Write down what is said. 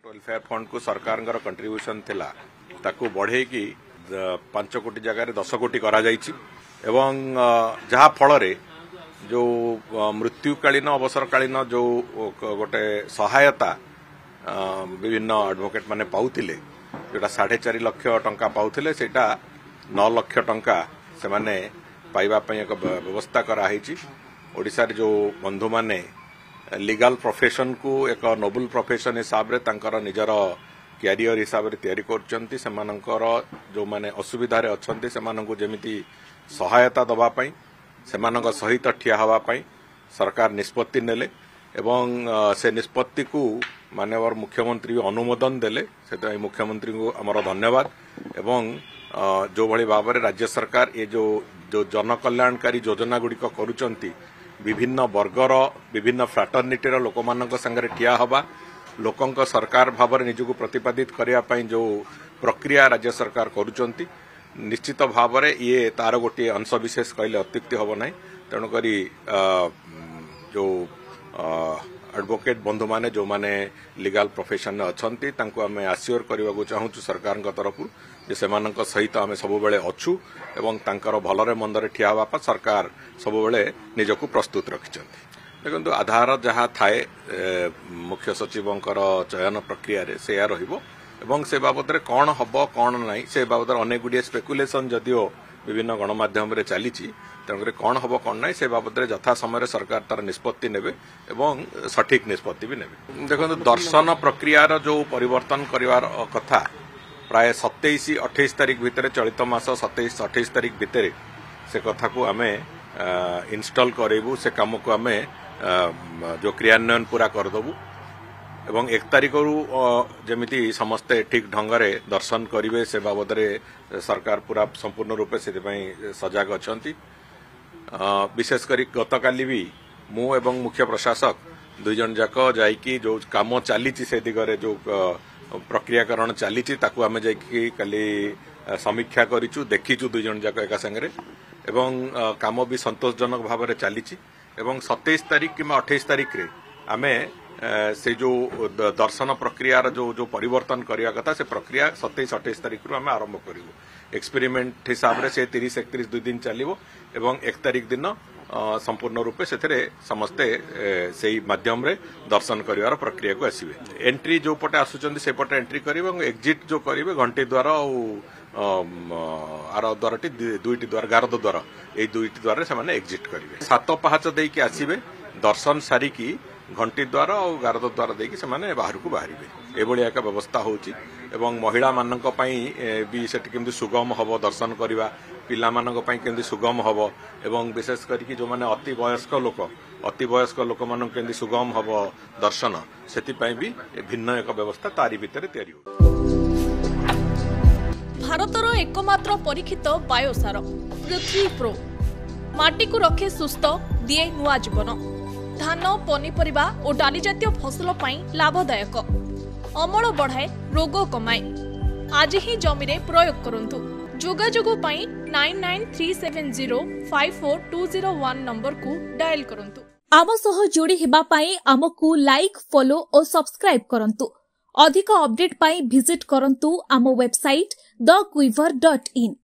Welfare fund को सरकार contribution थिला ताकू बढ़े कि 5 कोटी जगह 10 कोटी करा जाइछि एवं जहा फल रे जो मृत्युकालीन अवसरकालीन जो गोटे सहायता विभिन्न एडवोकेट माने पाउथिले जोटा 4.5 लाख टंका पाउथिले सेटा 9 लाख टंका से माने पाइबा पई एक व्यवस्था करा हिची। ओडिसा रे जो बंधु माने लीगल प्रोफेशन को एक नोबल प्रोफेशन हिसाब रे तांकर निजर कैरियर हिसाब रे तैयारी करचंती सेमानकर जो माने असुविधा रे अछंती सेमानकु जेमिति सहायता दबा पई सेमानक सहित ठिया हवा पई सरकार निष्पत्ति नेले एवं से निष्पत्ति को माननीय मुख्यमंत्री अनुमोदन देले से मुख्यमंत्री को आमर धन्यवाद एवं जो भली भाव में राज्य सरकार ये जो जनकल्याणकारी योजना गुड़िक करुचंती विभिन्न वर्गर विभिन्न फ्राटर्निटीर लोक मानक संगे ठिया हवा लोकंक सरकार भाव में निजक प्रतिपादित करने जो प्रक्रिया राज्य सरकार करुचंती निश्चित भाव में ये तार गोटे अंश विशेष कहले अत्युक्ति हम ना तेणुक जो एडवोकेट बंधु माने जो माने लीगल प्रोफेशन अच्छी आम आश्योर करने चाहूँ सरकार तरफ जे सेमानक सहित आम सब बेले अच्छु एवं तांकर भलरे मंदरे ठिया हवा सरकार सब बेले निजक प्रस्तुत रखिछंती। देखो आधार जहाँ थाए मुख्य सचिवंकर चयन प्रक्रिया रे से रहिबो एवं से बाबद कौन हम कौन ना से बाबद अनेक गुड़िए स्पेकुलेसन जदिओ विभिन्न गणमाध्यम रे चली तेणुक कौन हम कौन ना से बाबद यथा समय सरकार तार निष्पत्ति नेबे एवं सठिक निष्पत्ति भी नेबे। देखो दर्शन प्रक्रियार जो परिवर्तन करिवार कथा प्राय 27-28 तारीख भितर चलित मास 27-28 तारीख भितर से कथा को आमे इंस्टॉल करेबू से काम को आमे जो क्रियान्वयन पूरा करदेबू एवं 1 तारीख रु जमिति समस्ते ठीक ढंगरे दर्शन करिवे से बाबद सरकार पूरा संपूर्ण रूपे से सजग अछंती। विशेष करी गतकाली भी मु एवं मुख्य प्रशासक दुई जन जाक जाइकी जो काम चली से दिगरे जो प्रक्रियाकरण चली ताकू आमे जाइकी काली समीक्षा करिचु देखिचु दुई जन जाक एका संगे एवं काम भी संतोषजनक भाव में चली एवं 27 तारीख कि 28 तारीख रे आमे से जो दर्शन प्रक्रियार जो परिवर्तन करने कथा से प्रक्रिया 27-28 तारीख रु आम आरंभ करूँ एक्सपेरिमेंट हिसाब से 30-31 2 दिन चलो एवं 1 तारीख दिन संपूर्ण रूपे से समस्ते से माध्यम रे दर्शन करिवार प्रक्रिया को आसवे। एंट्री जो पटे आसुचंदी से पटे एंट्री करेंगे एग्जिट जो करेंगे घंटी द्वार आर द्वारटी 2टी द्वार गारद द्वार ये 2टी द्वार से माने एग्जिट करेंगे 7 पाहाच देकी आसीबे दर्शन सारिकी घंटी द्वार और गारद द्वार देकी से माने बाहर को बाहरिबे एभली एक व्यवस्था होची एवं महिला मानक पई भी सेठी केमति सुगम हबो दर्शन करिवा पिला मानक पई केमति सुगम हबो एवं विशेष करिकी जो माने अति वयस्क लोक मानक केमति सुगम हबो दर्शन सेति पई भी भिन्न एक व्यवस्था तारी भितर तयारी हो। भारतर एकमात्र परीक्षित बायोसार पृथ्वी प्रो माटी को रखे सुस्थ दिए नुआ जीवन धान पनीपरिबा और डाली जातीय फसल पाई लाभदायक अमल बढ़ाए रोग कमाए आज ही जमी रे प्रयोग करंतु जोगाजोग पाई 9937054201 नंबर को डायल करंतु। आम सह जोड़ी हेबा पाई आमकु लाइक फॉलो और सब्सक्राइब करंतु। अधिक अपडेट पाई विजिट करंतु आम वेबसाइट thequiver.in।